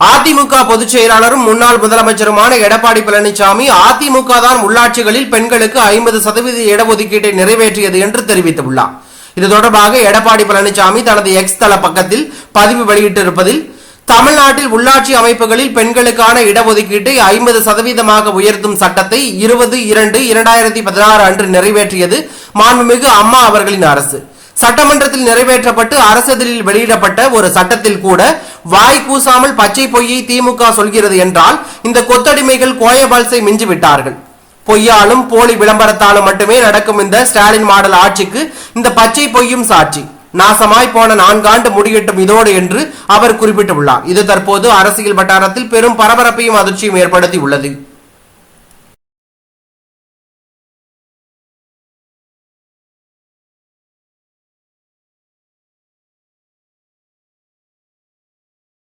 அதிமுக பொதுச் செயலாளரும் முன்னாள் முதலமைச்சருமான எடப்பாடி பழனிசாமி அதிமுக தான் உள்ளாட்சிகளில் பெண்களுக்கு 50% இடஒதுக்கீட்டை நிறைவேற்றியது என்று தெரிவித்துள்ளார். இது தொடர்பாக எடப்பாடி பழனிசாமி தனது எக்ஸ் தள பக்கத்தில் பதிவு வெளியிட்டிருப்பதில், தமிழ்நாட்டில் உள்ளாட்சி அமைப்புகளில் பெண்களுக்கான இடஒதுக்கீட்டை 50% உயர்த்தும் சட்டத்தை 20/2/2016 அன்று நிறைவேற்றியது மாண்புமிகு அம்மா அவர்களின் அரசு. சட்டமன்றத்தில் நிறைவேற்றப்பட்டு அரசிதழில் வெளியிடப்பட்ட ஒரு சட்டத்தில் கூட வாய் கூசாமல் பச்சை பொய்யை திமுக சொல்கிறது என்றால் இந்த கொத்தடிமைகள் கோயபால்ஸை மிஞ்சிவிட்டார்கள். பொய்யாலும் போலி விளம்பரத்தாலும் மட்டுமே நடக்கும் இந்த ஸ்டாலின் மாடல் ஆட்சிக்கு இந்த பச்சை பொய்யும் சாட்சி. நாசமாய் போன 4 ஆண்டு முடியட்டும் இதோடு என்று அவர் குறிப்பிட்டுள்ளார். இது தற்போது அரசியல் வட்டாரத்தில் பெரும் பரபரப்பையும் அதிர்ச்சியும் ஏற்படுத்தி உள்ளது.